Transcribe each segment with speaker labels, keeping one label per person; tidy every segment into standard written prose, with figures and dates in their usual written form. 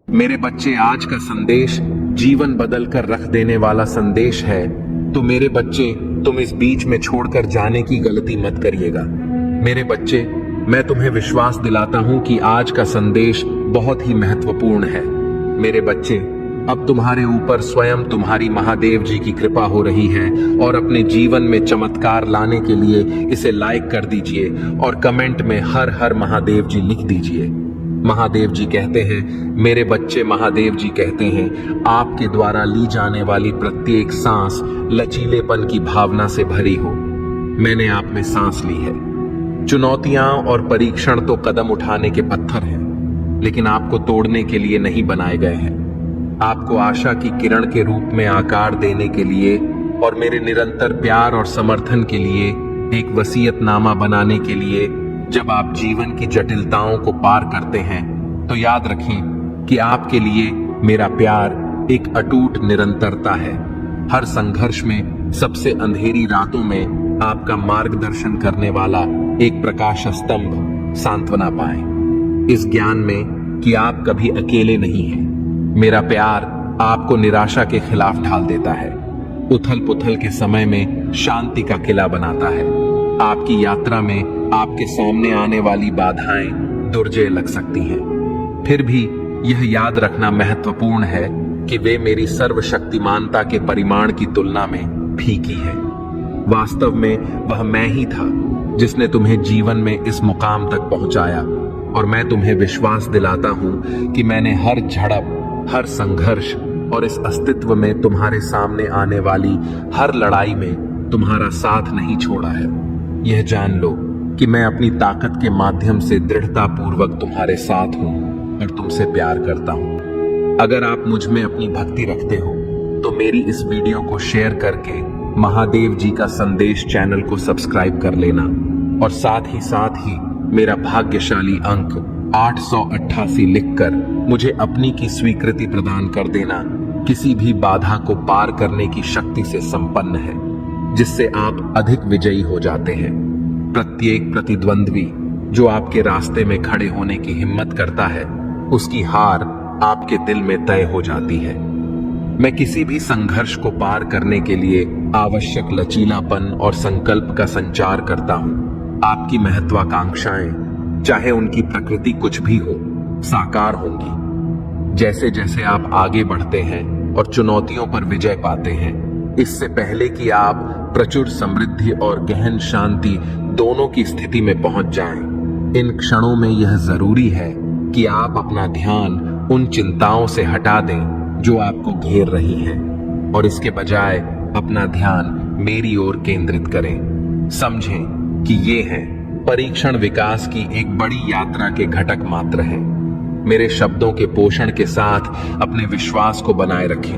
Speaker 1: मेरे बच्चे, आज का संदेश जीवन बदल कर रख देने वाला संदेश है। तो मेरे बच्चे, तुम इस बीच में छोड़कर जाने की गलती मत करिएगा। मेरे बच्चे, मैं तुम्हें विश्वास दिलाता हूं कि आज का संदेश बहुत ही महत्वपूर्ण है। मेरे बच्चे, अब तुम्हारे ऊपर स्वयं तुम्हारी महादेव जी की कृपा हो रही है और अपने जीवन में चमत्कार लाने के लिए इसे लाइक कर दीजिए और कमेंट में हर हर महादेव जी लिख दीजिए। महादेव जी कहते हैं, मेरे बच्चे, महादेव जी कहते हैं, आपके द्वारा ली जाने वाली प्रत्येक सांस लचीलेपन की भावना से भरी हो। मैंने आप में सांस ली है। चुनौतियां और परीक्षण तो कदम उठाने के पत्थर हैं, लेकिन आपको तोड़ने के लिए नहीं बनाए गए हैं। आपको आशा की किरण के रूप में आकार देने के लिए और मेरे निरंतर प्यार और समर्थन के लिए एक वसीयतनामा बनाने के लिए। जब आप जीवन की जटिलताओं को पार करते हैं तो याद रखें कि आपके लिए मेरा प्यार एक अटूट निरंतरता है। हर संघर्ष में, सबसे अंधेरी रातों में आपका मार्गदर्शन करने वाला एक प्रकाश स्तंभ सांत्वना पाए, इस ज्ञान में कि आप कभी अकेले नहीं हैं। मेरा प्यार आपको निराशा के खिलाफ ढाल देता है, उथल पुथल के समय में शांति का किला बनाता है। आपकी यात्रा में आपके सामने आने वाली बाधाएं दुर्जय लग सकती हैं, फिर भी यह याद रखना महत्वपूर्ण है कि वे मेरी सर्वशक्तिमानता के परिमाण की तुलना में फीकी है। वास्तव में वह मैं ही था जिसने तुम्हें जीवन में इस मुकाम तक पहुंचाया, और मैं तुम्हें विश्वास दिलाता हूं कि मैंने हर झड़प, हर संघर्ष और इस अस्तित्व में तुम्हारे सामने आने वाली हर लड़ाई में तुम्हारा साथ नहीं छोड़ा है। यह जान लो कि मैं अपनी ताकत के माध्यम से दृढ़ता पूर्वक तुम्हारे साथ हूं और तुमसे प्यार करता हूं। अगर आप मुझ में अपनी भक्ति रखते हो तो मेरी इस वीडियो को शेयर करके महादेव जी का संदेश चैनल को सब्सक्राइब कर लेना, और साथ ही मेरा भाग्यशाली अंक 888 लिखकर मुझे अपनी की स्वीकृति प्रदान कर देना। किसी भी बाधा को पार करने की शक्ति से संपन्न है, जिससे आप अधिक विजयी हो जाते हैं। प्रत्येक प्रतिद्वंद्वी जो आपके रास्ते में खड़े होने की हिम्मत करता है, उसकी हार आपके दिल में तय हो जाती है। मैं किसी भी संघर्ष को पार करने के लिए आवश्यक लचीलापन और संकल्प का संचार करता हूं। आपकी महत्वाकांक्षाएं, चाहे उनकी प्रकृति कुछ भी हो, साकार होंगी। जैसे जैसे आप आगे बढ़ते हैं और चुनौतियों पर विजय पाते हैं, इससे पहले कि आप प्रचुर समृद्धि और गहन शांति दोनों की स्थिति में पहुंच जाएं, इन क्षणों में यह जरूरी है कि आप अपना ध्यान उन चिंताओं से हटा दें जो आपको घेर रही हैं, और इसके बजाय अपना ध्यान मेरी ओर केंद्रित करें। समझें कि ये है परीक्षण विकास की एक बड़ी यात्रा के घटक मात्र हैं। मेरे शब्दों के पोषण के साथ अपने विश्वास को बनाए रखें।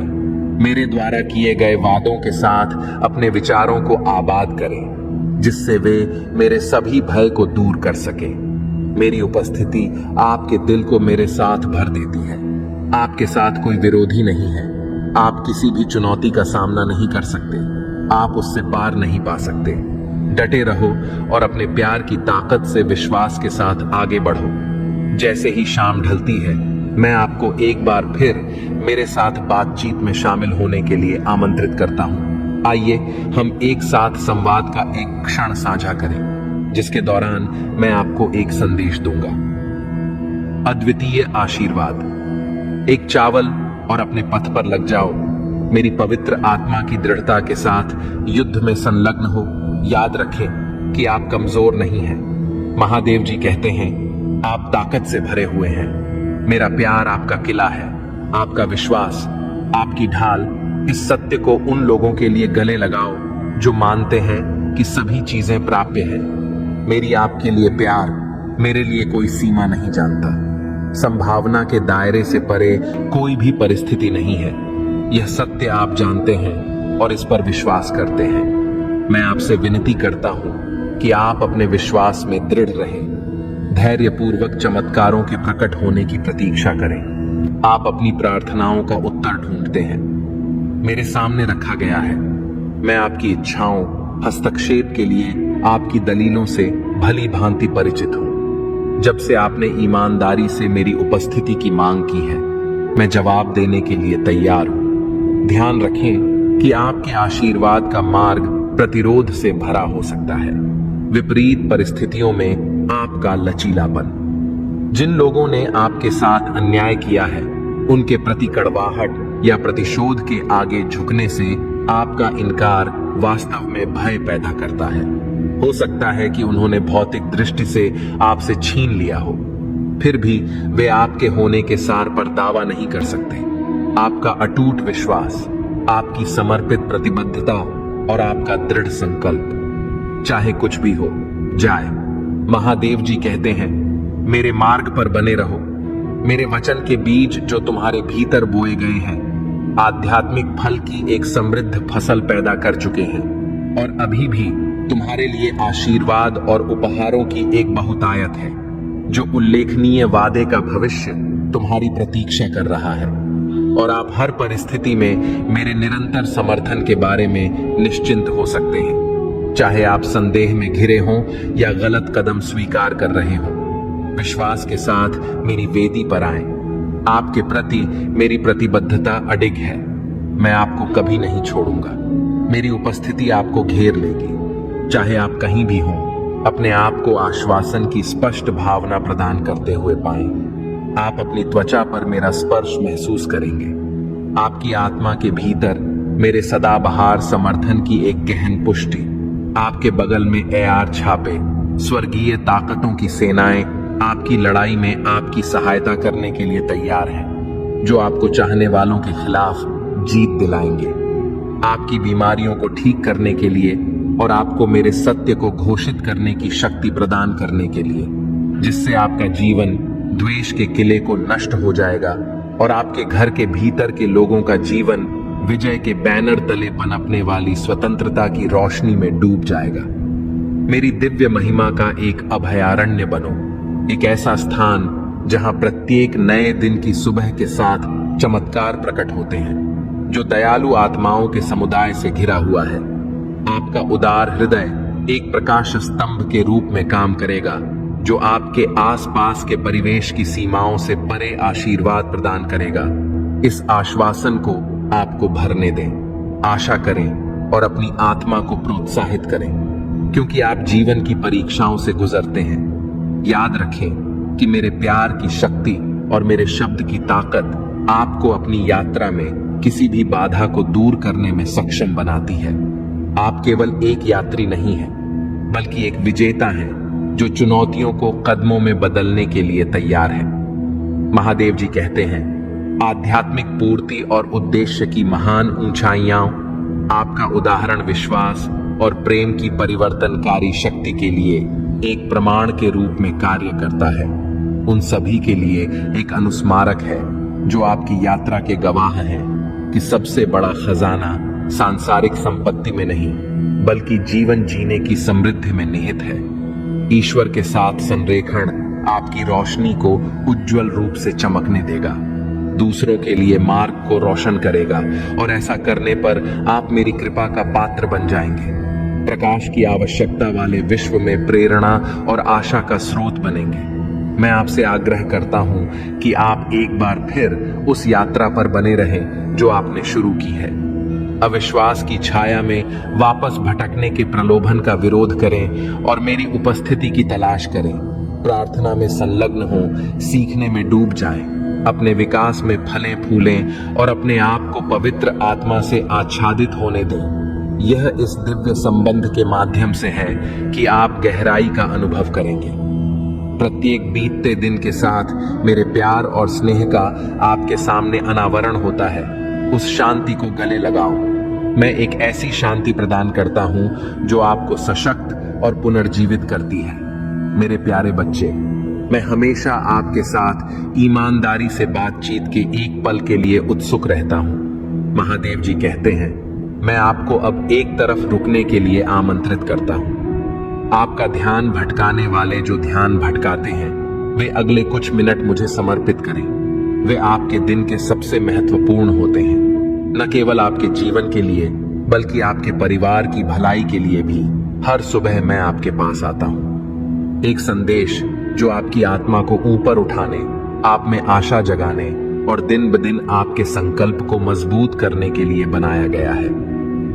Speaker 1: मेरे द्वारा किए गए वादों के साथ अपने विचारों को आबाद करें, जिससे वे मेरे सभी भय को दूर कर सकें। मेरी उपस्थिति आपके दिल को मेरे साथ भर देती है। आपके साथ कोई विरोधी नहीं है। आप किसी भी चुनौती का सामना नहीं कर सकते, आप उससे पार नहीं पा सकते। डटे रहो और अपने प्यार की ताकत से विश्वास के साथ आगे बढ़ो। जैसे ही शाम ढलती है, मैं आपको एक बार फिर मेरे साथ बातचीत में शामिल होने के लिए आमंत्रित करता हूं। आइए हम एक साथ संवाद का एक क्षण साझा करें, जिसके दौरान मैं आपको एक संदेश दूंगा। अद्वितीय आशीर्वाद। एक चावल और अपने पथ पर लग जाओ। मेरी पवित्र आत्मा की दृढ़ता के साथ युद्ध में संलग्न हो। याद रखें कि आप कमजोर नहीं हैं। महादेव जी कहते हैं, आप ताकत से भरे हुए हैं। मेरा प्यार आपका किला है, आपका विश्वास आपकी ढाल। इस सत्य को उन लोगों के लिए गले लगाओ जो मानते हैं कि सभी चीजें प्राप्य हैं। मेरी आपके लिए प्यार मेरे लिए कोई सीमा नहीं जानता। संभावना के दायरे से परे कोई भी परिस्थिति नहीं है। यह सत्य आप जानते हैं और इस पर विश्वास करते हैं। मैं आपसे विनती करता हूं कि आप अपने विश्वास में दृढ़ रहें। धैर्यपूर्वक चमत्कारों के प्रकट होने की प्रतीक्षा करें। आप अपनी प्रार्थनाओं का उत्तर ढूंढते हैं, मेरे सामने रखा गया है। मैं आपकी इच्छाओं, हस्तक्षेप के लिए आपकी दलीलों से भली भांति परिचित हूं। जब से आपने ईमानदारी से मेरी उपस्थिति की मांग की है, मैं जवाब देने के लिए तैयार हूं। ध्यान रखें कि आपके आशीर्वाद का मार्ग प्रतिरोध से भरा हो सकता है, विपरीत परिस्थितियों में आपका लचीलापन। जिन लोगों ने आपके साथ अन्याय किया है, उनके प्रति कड़वाहट या प्रतिशोध के आगे झुकने से आपका इनकार वास्तव में भय पैदा करता है। हो सकता है कि उन्होंने भौतिक दृष्टि से आपसे छीन लिया हो, फिर भी वे आपके होने के सार पर दावा नहीं कर सकते। आपका अटूट विश्वास, आपकी समर्पित प्रतिबद्धता और आपका दृढ़ संकल्प, चाहे कुछ भी हो जाए। महादेव जी कहते हैं, मेरे मार्ग पर बने रहो। मेरे वचन के बीज जो तुम्हारे भीतर बोए गए हैं, आध्यात्मिक फल की एक समृद्ध फसल पैदा कर चुके हैं और अभी भी तुम्हारे लिए आशीर्वाद और उपहारों की एक बहुतायत है, जो उल्लेखनीय वादे का भविष्य तुम्हारी प्रतीक्षा कर रहा है। और आप हर परिस्थिति में मेरे निरंतर समर्थन के बारे में निश्चिंत हो सकते हैं, चाहे आप संदेह में घिरे हों या गलत कदम स्वीकार कर रहे हों। विश्वास के साथ मेरी वेदी पर आएं। आपके प्रति मेरी प्रतिबद्धता अडिग है। मैं आपको कभी नहीं छोड़ूंगा। मेरी उपस्थिति आपको घेर लेगी, चाहे आप कहीं भी हों। अपने आप को आश्वासन की स्पष्ट भावना प्रदान करते हुए पाएं। आप अपनी त्वचा पर मेरा स्पर्श महसूस करेंगे। आपकी आत्मा के भीतर मेरे सदाबहार समर्थन की एक गहन पुष्टि। आपके बगल में एआर छापे, स्वर्गीय ताकतों की सेनाएं आपकी लड़ाई में आपकी सहायता करने के लिए तैयार हैं, जो आपको चाहने वालों के खिलाफ जीत दिलाएंगे। आपकी बीमारियों को ठीक करने के लिए और आपको मेरे सत्य को घोषित करने की शक्ति प्रदान करने के लिए, जिससे आपका जीवन द्वेष के किले को नष्ट हो जाएगा और आपके घर के भीतर के लोगों का जीवन विजय के बैनर तले पनपने वाली स्वतंत्रता की रोशनी में डूब जाएगा। मेरी दिव्य महिमा का एक अभयारण्य बनो, एक ऐसा स्थान जहां प्रत्येक नए दिन की सुबह के साथ चमत्कार प्रकट होते हैं, जो दयालु आत्माओं के समुदाय से घिरा हुआ है। आपका उदार हृदय एक प्रकाश स्तंभ के रूप में काम करेगा, जो आपके आसपास के परिवेश की सीमाओं से परे आशीर्वाद प्रदान करेगा। इस आश्वासन को आपको भरने दें, आशा करें और अपनी आत्मा को प्रोत्साहित करें, क्योंकि आप जीवन की परीक्षाओं से गुजरते हैं। याद रखें कि मेरे प्यार की शक्ति और मेरे शब्द की ताकत आपको अपनी यात्रा में किसी भी बाधा को दूर करने में सक्षम बनाती है। आप केवल एक यात्री नहीं हैं, बल्कि एक विजेता हैं, जो चुनौतियों को कदमों में बदलने के लिए तैयार है। महादेव जी कहते हैं, आध्यात्मिक पूर्ति और उद्देश्य की महान ऊंचाइयां आपका उदाहरण विश्वास और प्रेम की परिवर्तनकारी शक्ति के लिए एक प्रमाण के रूप में कार्य करता है। उन सभी के लिए एक अनुस्मारक है, जो आपकी यात्रा के गवाह हैं कि सबसे बड़ा खजाना सांसारिक संपत्ति में नहीं, बल्कि जीवन जीने की समृद्धि में निहित है। ईश्वर के साथ संरेखण आपकी रोशनी को उज्जवल रूप से चमकने देगा, दूसरों के लिए मार्ग को रोशन करेगा और ऐसा करने पर आप मेरी कृपा का पात्र बन जाएंगे। प्रकाश की आवश्यकता वाले विश्व में प्रेरणा और आशा का स्रोत बनेंगे। मैं आपसे आग्रह करता हूं कि आप एक बार फिर उस यात्रा पर बने रहें जो आपने शुरू की है। अविश्वास की छाया में वापस भटकने के प्रलोभन का विरोध करें और मेरी उपस्थिति की तलाश करें। प्रार्थना में संलग्न हों, सीखने में डूब जाएं, अपने विकास में फलें फूलें और अपने आप को पवित्र आत्मा से आच्छादित होने दें। यह इस दिव्य संबंध के माध्यम से है कि आप गहराई का अनुभव करेंगे। प्रत्येक बीतते दिन के साथ मेरे प्यार और स्नेह का आपके सामने अनावरण होता है। उस शांति को गले लगाओ। मैं एक ऐसी शांति प्रदान करता हूं जो आपको सशक्त और पुनर्जीवित करती है। मेरे प्यारे बच्चे, मैं हमेशा आपके साथ ईमानदारी से बातचीत के एक पल के लिए उत्सुक रहता हूं। महादेव जी कहते हैं, मैं आपको अब एक तरफ रुकने के लिए आमंत्रित करता हूं। आपका ध्यान भटकाने वाले जो ध्यान भटकाते हैं, वे अगले कुछ मिनट मुझे समर्पित करें। वे आपके दिन के सबसे महत्वपूर्ण होते हैं, न केवल आपके जीवन के लिए बल्कि आपके परिवार की भलाई के लिए भी। हर सुबह मैं आपके पास आता हूं, एक संदेश जो आपकी आत्मा को ऊपर उठाने, आप में आशा जगाने और दिन ब दिन आपके संकल्प को मजबूत करने के लिए बनाया गया है।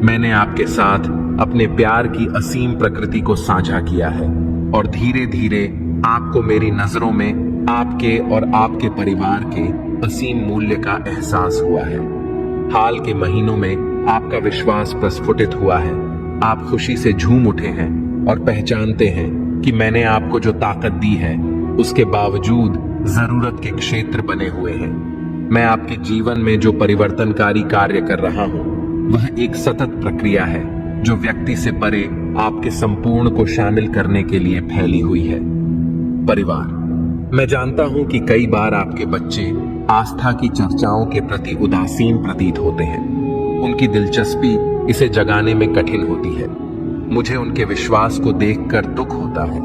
Speaker 1: मैंने आपके साथ अपने प्यार की असीम प्रकृति को साझा किया है और धीरे धीरे आपको मेरी नजरों में आपके और आपके परिवार के असीम मूल्य का एहसास हुआ है। हाल के महीनों में आपका विश्वास प्रस्फुटित हुआ है। आप खुशी से झूम उठे हैं और पहचानते हैं कि मैंने आपको जो ताकत दी है उसके बावजूद जरूरत के क्षेत्र बने हुए हैं। मैं आपके जीवन में जो परिवर्तनकारी कार्य कर रहा हूं वह एक सतत प्रक्रिया है जो व्यक्ति से परे आपके संपूर्ण को शामिल करने के लिए फैली हुई है। परिवार, मैं जानता हूं कि कई बार आपके बच्चे आस्था की चर्चाओं के प्रति उदासीन प्रतीत होते हैं। उनकी दिलचस्पी इसे जगाने में कठिन होती है। मुझे उनके विश्वास को देखकर दुख होता है।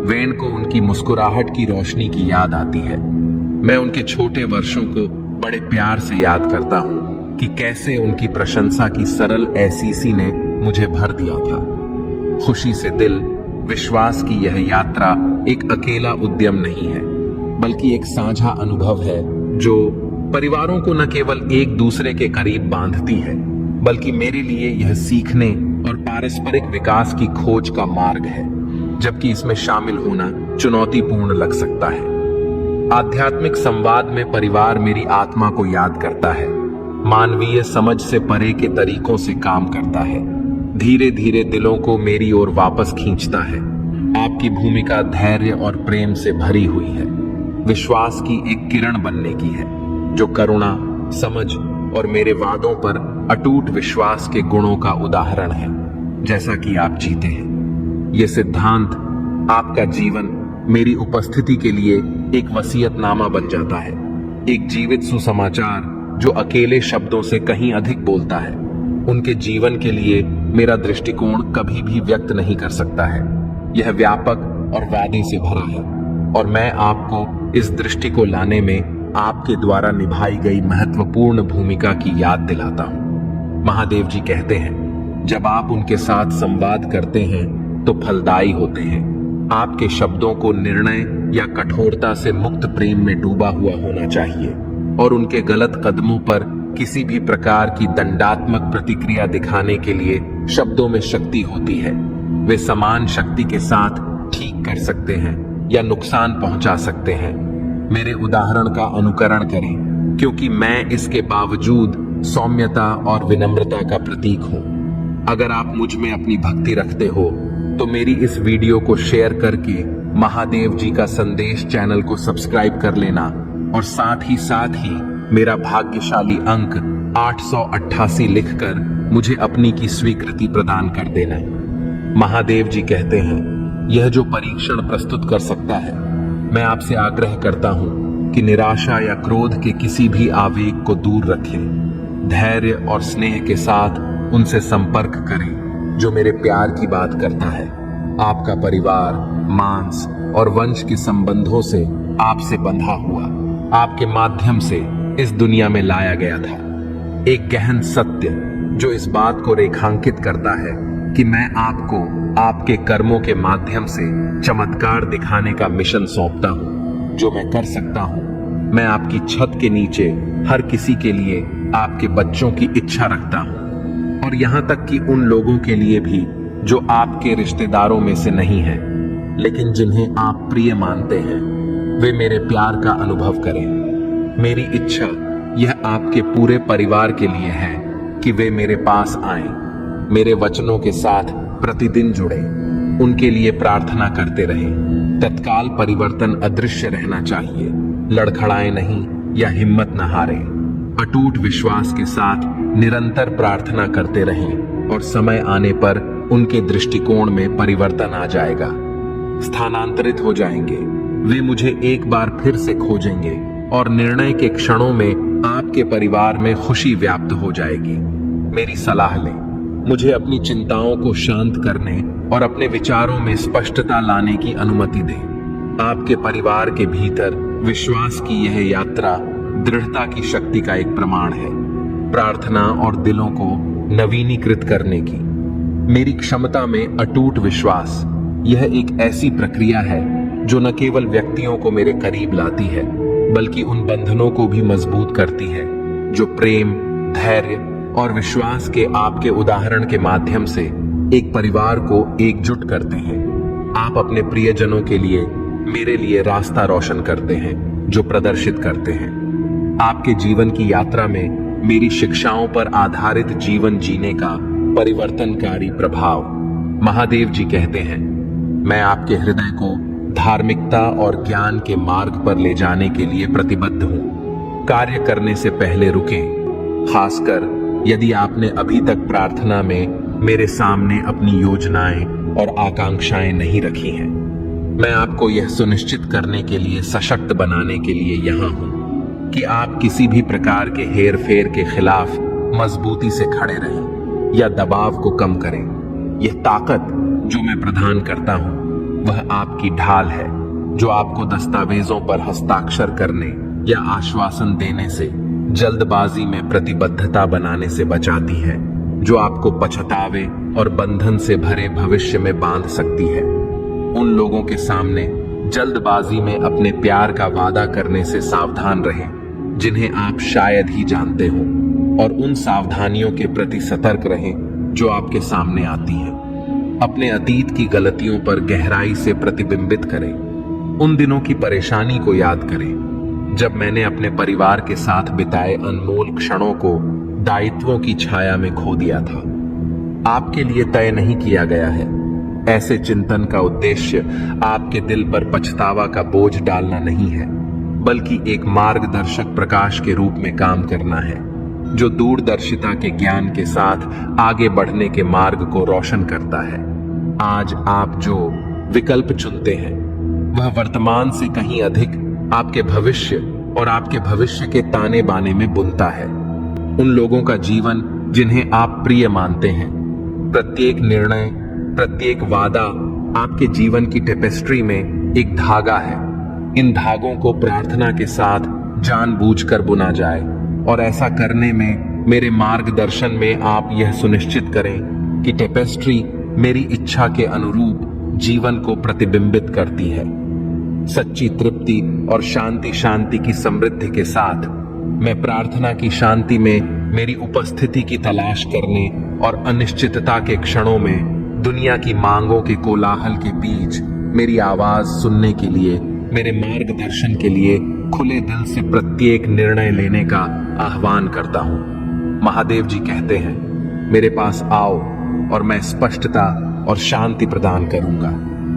Speaker 1: वेन को उनकी मुस्कुराहट की रोशनी की याद आती है। मैं उनके छोटे वर्षों को बड़े प्यार से याद करता हूं कि कैसे उनकी प्रशंसा की सरल एहसीसी ने मुझे भर दिया था। खुशी से दिल, विश्वास की यह यात्रा एक अकेला उद्यम नहीं है, बल्कि एक साझा अनुभव है जो परिवारों को न केवल एक दूसरे के करीब बांधती है, बल्कि मेरे लिए यह सीखने और पारस्परिक विकास की खोज का मार्ग है, जबकि इसमें शामिल होना चुनौतीपूर्ण लग सकता है। आध्यात्मिक संवाद में परिवार मेरी आत्मा को याद करता है, मानवीय समझ से परे के तरीकों से काम करता है, धीरे धीरे दिलों को मेरी ओर वापस खींचता है। आपकी भूमिका धैर्य और प्रेम से भरी हुई है, विश्वास की एक किरण बनने की है जो करुणा, समझ और मेरे वादों पर अटूट विश्वास के गुणों का उदाहरण है, जैसा कि आप जीते हैं। यह सिद्धांत आपका जीवन मेरी उपस्थिति के लिए एक वसीयतनामा बन जाता है, एक जीवित सुसमाचार जो अकेले शब्दों से कहीं अधिक बोलता है। उनके जीवन के लिए मेरा दृष्टिकोण कभी भी व्यक्त नहीं कर सकता है। यह व्यापक और वादे से भरा है और मैं आपको इस दृष्टि को लाने में आपके द्वारा निभाई गई महत्वपूर्ण भूमिका की याद दिलाता हूं। महादेव जी कहते हैं, जब आप उनके साथ संवाद करते हैं तो फलदायी होते हैं। आपके शब्दों को निर्णय या कठोरता से मुक्त प्रेम में डूबा हुआ होना चाहिए और उनके गलत कदमों पर किसी भी प्रकार की दंडात्मक प्रतिक्रिया दिखाने के लिए शब्दों में शक्ति होती है। वे समान शक्ति के साथ ठीक कर सकते हैं या नुकसान पहुंचा सकते हैं। मेरे उदाहरण का अनुकरण करें, क्योंकि मैं इसके बावजूद सौम्यता और विनम्रता का प्रतीक हूं। अगर आप मुझ में अपनी भक्ति रखते हो तो मेरी इस वीडियो को शेयर करके महादेव जी का संदेश चैनल को सब्सक्राइब कर लेना और साथ ही मेरा भाग्यशाली अंक 888 लिखकर मुझे अपनी की स्वीकृति प्रदान कर देना। महादेव जी कहते हैं, यह जो परीक्षण प्रस्तुत कर सकता है, मैं आपसे आग्रह करता हूं कि निराशा या क्रोध के किसी भी आवेग को दूर रखें। धैर्य और स्नेह के साथ उनसे संपर्क करें जो मेरे प्यार की बात करता है। आपका परिवार मांस और वंश के संबंधों से आपसे बंधा हुआ, आपके माध्यम से इस दुनिया में लाया गया था। एक गहन सत्य जो इस बात को रेखांकित करता है कि मैं आपको आपके कर्मों के माध्यम से चमत्कार दिखाने का मिशन सौंपता हूं। जो मैं कर सकता हूं, मैं आपकी छत के नीचे हर किसी के लिए आपके बच्चों की इच्छा रखता हूं, और यहां तक कि उन लोगों के लिए भी जो आपके रिश्तेदारों में से नहीं हैं, लेकिन जिन्हें आप प्रिय मानते हैं, वे मेरे प्यार का अनुभव करें। मेरी इच्छा यह आपके पूरे परिवार के लिए है कि वे मेरे पास आएं, मेरे वचनों के साथ प्रतिदिन जुड़े, उनके लिए प्रार्थना करते रहें। तत्काल परिवर्तन अदृश्य रहना चाहिए, लड़खड़ाएं नहीं या हिम्मत न हारें। अटूट विश्वास के साथ निरंतर प्रार्थना करते रहें और समय आने पर उनके दृष्टिकोण में परिवर्तन आ जाएगा। स्थानांतरित हो जाएंगे, वे मुझे एक बार फिर से खोजेंगे और निर्णय के क्षणों में आपके परिवार में खुशी व्याप्त हो जाएगी। मेरी सलाह लें, मुझे अपनी चिंताओं को शांत करने और अपने विचारों में स्पष्टता लाने की अनुमति दें। आपके परिवार के भीतर विश्वास की यह यात्रा दृढ़ता की शक्ति का एक प्रमाण है, प्रार्थना और दिलों को नवीनीकृत करने की। मेरी क्षमता में अटूट विश्वास यह एक ऐसी प्रक्रिया है जो न केवल व्यक्तियों को मेरे करीब लाती है, बल्कि उन बंधनों को भी मजबूत करती है जो प्रेम, धैर्य और विश्वास के आपके उदाहरण के माध्यम से एक परिवार को एकजुट करते हैं। आप अपने प्रियजनों के लिए, मेरे लिए रास्ता रोशन करते हैं, जो प्रदर्शित करते हैं। आपके जीवन की यात्रा में मेरी शिक्षाओं पर आधारित जीवन जीने का परिवर्तनकारी प्रभाव। महादेव जी कहते हैं, मैं आपके हृदय को धार्मिकता और ज्ञान के मार्ग पर ले जाने के लिए प्रतिबद्ध हूं। कार्य करने से पहले रुकें, खासकर यदि आपने अभी तक प्रार्थना में मेरे सामने अपनी योजनाएं और आकांक्षाएं नहीं रखी हैं। मैं आपको यह सुनिश्चित करने के लिए, सशक्त बनाने के लिए यहां हूं कि आप किसी भी प्रकार के हेर फेर के खिलाफ मजबूती से खड़े रहें या दबाव को कम करें। यह ताकत जो मैं प्रदान करता हूं वह आपकी ढाल है, जो आपको दस्तावेजों पर हस्ताक्षर करने या आश्वासन देने से, जल्दबाजी में प्रतिबद्धता बनाने से बचाती है, जो आपको पछतावे और बंधन से भरे भविष्य में बांध सकती है। उन लोगों के सामने जल्दबाजी में अपने प्यार का वादा करने से सावधान रहें जिन्हें आप शायद ही जानते हो, और उन सावधानियों के प्रति सतर्क रहें जो आपके सामने आती हैं। अपने अतीत की गलतियों पर गहराई से प्रतिबिंबित करें। उन दिनों की परेशानी को याद करें जब मैंने अपने परिवार के साथ बिताए अनमोल क्षणों को दायित्वों की छाया में खो दिया था। आपके लिए तय नहीं किया गया है। ऐसे चिंतन का उद्देश्य आपके दिल पर पछतावा का बोझ डालना नहीं है, बल्कि एक मार्गदर्शक प्रकाश के रूप में काम करना है, जो दूरदर्शिता के ज्ञान के साथ आगे बढ़ने के मार्ग को रोशन करता है। आज आप जो विकल्प चुनते हैं वह वर्तमान से कहीं अधिक आपके भविष्य और आपके भविष्य के ताने बाने में बुनता है। उन लोगों का जीवन जिन्हें आप प्रिय मानते हैं, प्रत्येक निर्णय, प्रत्येक वादा आपके जीवन की टेपेस्ट्री में एक धागा है। इन धागों को प्रार्थना के साथ जानबूझकर बुना जाए, और ऐसा करने में मेरे मार्गदर्शन में आप यह सुनिश्चित करें कि टेपेस्ट्री मेरी इच्छा के अनुरूप जीवन को प्रतिबिंबित करती है। सच्ची तृप्ति और शांति की समृद्धि के साथ मैं प्रार्थना की शांति में मेरी उपस्थिति की तलाश करने और अनिश्चितता के क्षणों में दुनिया की मांगों के कोलाहल के बीच मेरी आवाज सुनने के लिए, मेरे मार्गदर्शन के लिए खुले दिल से प्रत्येक निर्णय लेने का आह्वान करता हूं। महादेव जी कहते हैं, मेरे पास आओ और मैं स्पष्टता और शांति प्रदान करूंगा।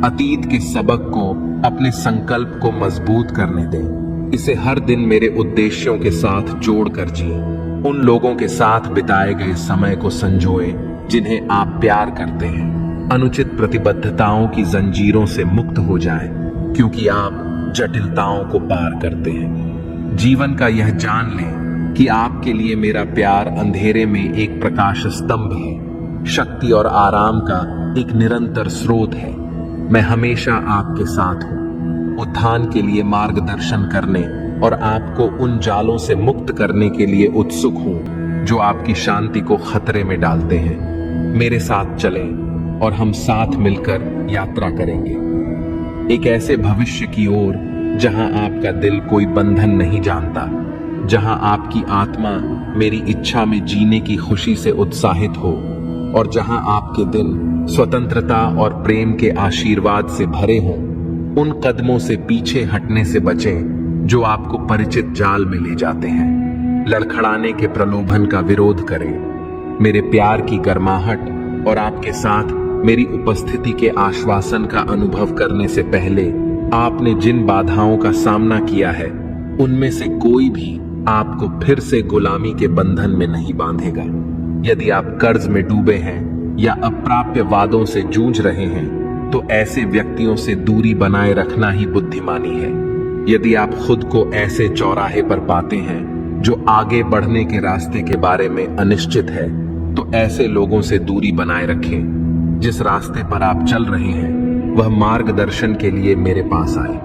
Speaker 1: अतीत के सबक को, अपने संकल्प को मजबूत करने दें। इसे हर दिन मेरे उद्देश्यों के साथ जोड़कर जिए। उन लोगों के साथ बिताए गए समय को संजोए जिन्हें आप प्यार करते हैं। अनुचित प्रतिबद्धताओं की जंजीरों से मुक्त हो जाएं, क्योंकि आप जटिलताओं को पार करते हैं। जीवन का यह जान लें कि आपके लिए मेरा प्यार अंधेरे में एक प्रकाश स्तंभ है, शक्ति और आराम का एक निरंतर स्रोत है। मैं हमेशा आपके साथ हूं, उत्थान के लिए मार्गदर्शन करने और आपको उन जालों से मुक्त करने के लिए उत्सुक हूं जो आपकी शांति को खतरे में डालते हैं। मेरे साथ चलें और हम साथ मिलकर यात्रा करेंगे, एक ऐसे भविष्य की ओर जहां आपका दिल कोई बंधन नहीं जानता, जहां आपकी आत्मा मेरी इच्छा में जीने की खुशी से उत्साहित हो, और जहां आपके दिल स्वतंत्रता और प्रेम के आशीर्वाद से भरे हों। उन कदमों से पीछे हटने से बचें जो आपको परिचित जाल में ले जाते हैं। लड़खड़ाने के प्रलोभन का विरोध करें। मेरे प्यार की गर्माहट और आपके साथ मेरी उपस्थिति के आश्वासन का अनुभव करने से पहले आपने जिन बाधाओं का सामना किया है, उनमें से कोई भी आपको फिर से गुलामी के बंधन में नहीं बांधेगा। यदि आप कर्ज में डूबे हैं या अप्राप्य वादों से जूझ रहे हैं, तो ऐसे व्यक्तियों से दूरी बनाए रखना ही बुद्धिमानी है। यदि आप खुद को ऐसे चौराहे पर पाते हैं जो आगे बढ़ने के रास्ते के बारे में अनिश्चित है, तो ऐसे लोगों से दूरी बनाए रखें। जिस रास्ते पर आप चल रहे हैं वह मार्गदर्शन के लिए मेरे पास आए।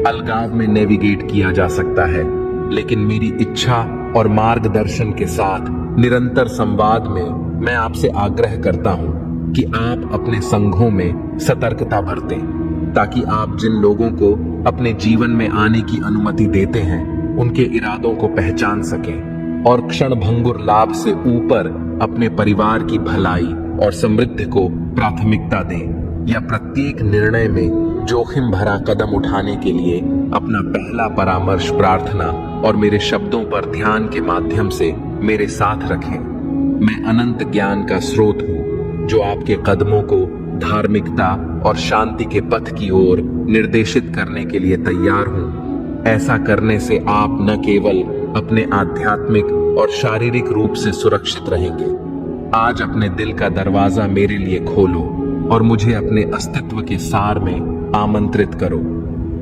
Speaker 1: अलगाव में नेविगेट किया जा सकता है, लेकिन मेरी इच्छा और मार्गदर्शन के साथ निरंतर संवाद में मैं आपसे आग्रह करता हूं कि आप अपने संघों में सतर्कता बरतें, ताकि आप जिन लोगों को अपने जीवन में आने की अनुमति देते हैं उनके इरादों को पहचान सकें और क्षण भंगुर लाभ से ऊपर अपने परिवार की भलाई और समृद्धि को प्राथमिकता दें, या प्रत्येक निर्णय में जोखिम भरा कदम उठाने के लिए अपना पहला परामर्श प्रार्थना और मेरे शब्दों पर ध्यान के माध्यम से मेरे साथ रखें। मैं अनंत ज्ञान का स्रोत हूँ जो आपके कदमों को धार्मिकता और शांति के पथ की ओर निर्देशित करने के लिए तैयार हूँ। ऐसा करने से आप न केवल अपने आध्यात्मिक और शारीरिक रूप से सुरक्षित रहेंगे। आज अपने दिल का दरवाजा मेरे लिए खोलो और मुझे अपने अस्तित्व के सार में आमंत्रित करो।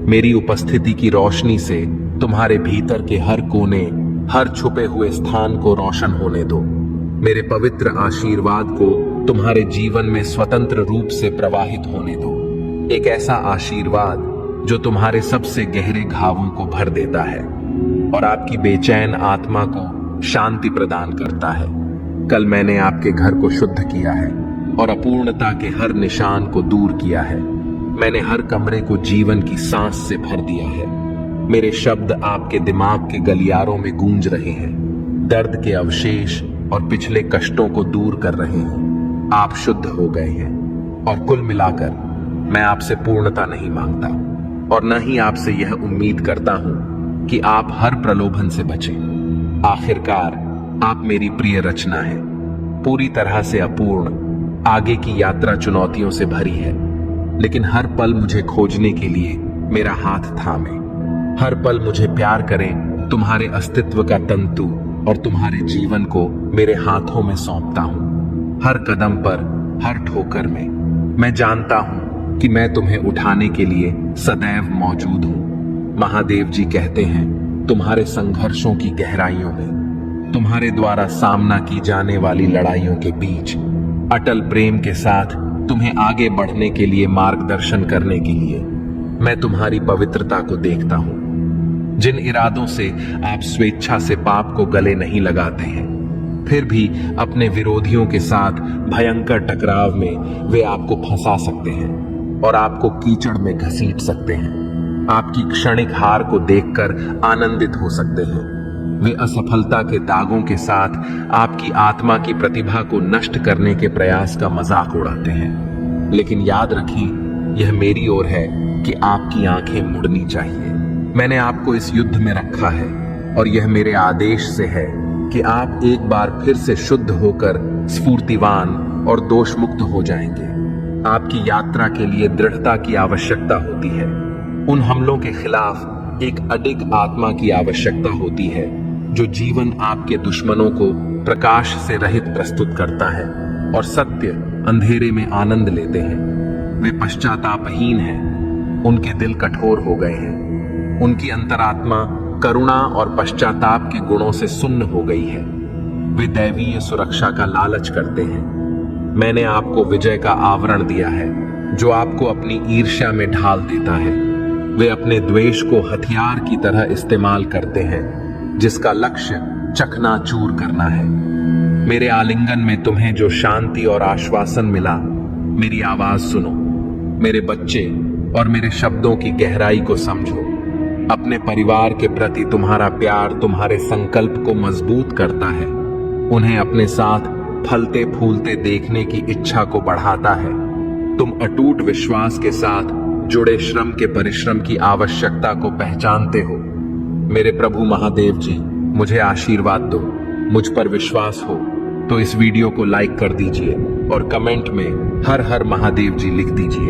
Speaker 1: मेरी उपस्थिति की रोशनी से तुम्हारे भीतर के हर कोने, हर छुपे हुए स्थान को रोशन होने दो। मेरे पवित्र आशीर्वाद को तुम्हारे जीवन में स्वतंत्र रूप से प्रवाहित होने दो। एक ऐसा आशीर्वाद जो तुम्हारे सबसे गहरे घावों को भर देता है और आपकी बेचैन आत्मा को शांति प्रदान करता है। कल मैंने आपके घर को शुद्ध किया है और अपूर्णता के हर निशान को दूर किया है। मैंने हर कमरे को जीवन की सांस से भर दिया है। मेरे शब्द आपके दिमाग के गलियारों में गूंज रहे हैं, दर्द के अवशेष और पिछले कष्टों को दूर कर रहे हैं। आप शुद्ध हो गए हैं और कुल मिलाकर मैं आपसे पूर्णता नहीं मांगता और न ही आपसे यह उम्मीद करता हूं कि आप हर प्रलोभन से बचें। आखिरकार आप मेरी प्रिय रचना है, पूरी तरह से अपूर्ण। आगे की यात्रा चुनौतियों से भरी है, लेकिन हर पल मुझे खोजने के लिए मेरा हाथ थामे। हर पल मुझे प्यार करें, तुम्हारे अस्तित्व का तंतु और तुम्हारे जीवन को मेरे हाथों में सौंपता हूं। हर कदम पर, हर ठोकर में मैं जानता हूं कि मैं तुम्हें उठाने के लिए सदैव मौजूद हूं। महादेव जी कहते हैं, तुम्हारे संघर्षों की गहराइयों में, तुम्हारे द्वारा सामना की जाने वाली लड़ाइयों के बीच अटल प्रेम के साथ तुम्हें आगे बढ़ने के लिए मार्गदर्शन करने के लिए मैं तुम्हारी पवित्रता को देखता हूं। जिन इरादों से आप स्वेच्छा से पाप को गले नहीं लगाते हैं, फिर भी अपने विरोधियों के साथ भयंकर टकराव में वे आपको फंसा सकते हैं और आपको कीचड़ में घसीट सकते हैं। आपकी क्षणिक हार को देखकर आनंदित हो सकते हैं। वे असफलता के दागों के साथ आपकी आत्मा की प्रतिभा को नष्ट करने के प्रयास का मजाक उड़ाते हैं। लेकिन याद रखें, यह मेरी ओर है कि आपकी आंखें मुड़नी चाहिए। मैंने आपको इस युद्ध में रखा है और यह मेरे आदेश से है कि आप एक बार फिर से शुद्ध होकर स्फूर्तिवान और दोष मुक्त हो जाएंगे। आपकी यात्रा के लिए दृढ़ता की आवश्यकता होती है। उन हमलों के खिलाफ एक अडिग आत्मा की आवश्यकता होती है जो जीवन आपके दुश्मनों को प्रकाश से रहित प्रस्तुत करता है और सत्य अंधेरे में आनंद लेते हैं। वे पश्चातापहीन हैं, उनके दिल कठोर हो गए हैं, उनकी अंतरात्मा करुणा और पश्चाताप के गुणों से सुन्न हो गई है। वे दैवीय सुरक्षा का लालच करते हैं। मैंने आपको विजय का आवरण दिया है जो आपको अपनी ईर्ष्या में ढाल देता है। वे अपने द्वेष को हथियार की तरह इस्तेमाल करते हैं जिसका लक्ष्य चकनाचूर करना है। मेरे आलिंगन में तुम्हें जो शांति और आश्वासन मिला, मेरी आवाज सुनो। मेरे बच्चे और मेरे शब्दों की गहराई को समझो। अपने परिवार के प्रति तुम्हारा प्यार तुम्हारे संकल्प को मजबूत करता है, उन्हें अपने साथ फलते फूलते देखने की इच्छा को बढ़ाता है। तुम अटूट विश्वास के साथ जुड़े श्रम के परिश्रम की आवश्यकता को पहचानते हो। मेरे प्रभु महादेव जी, मुझे आशीर्वाद दो। मुझ पर विश्वास हो तो इस वीडियो को लाइक कर दीजिए और कमेंट में हर हर महादेव जी लिख दीजिए।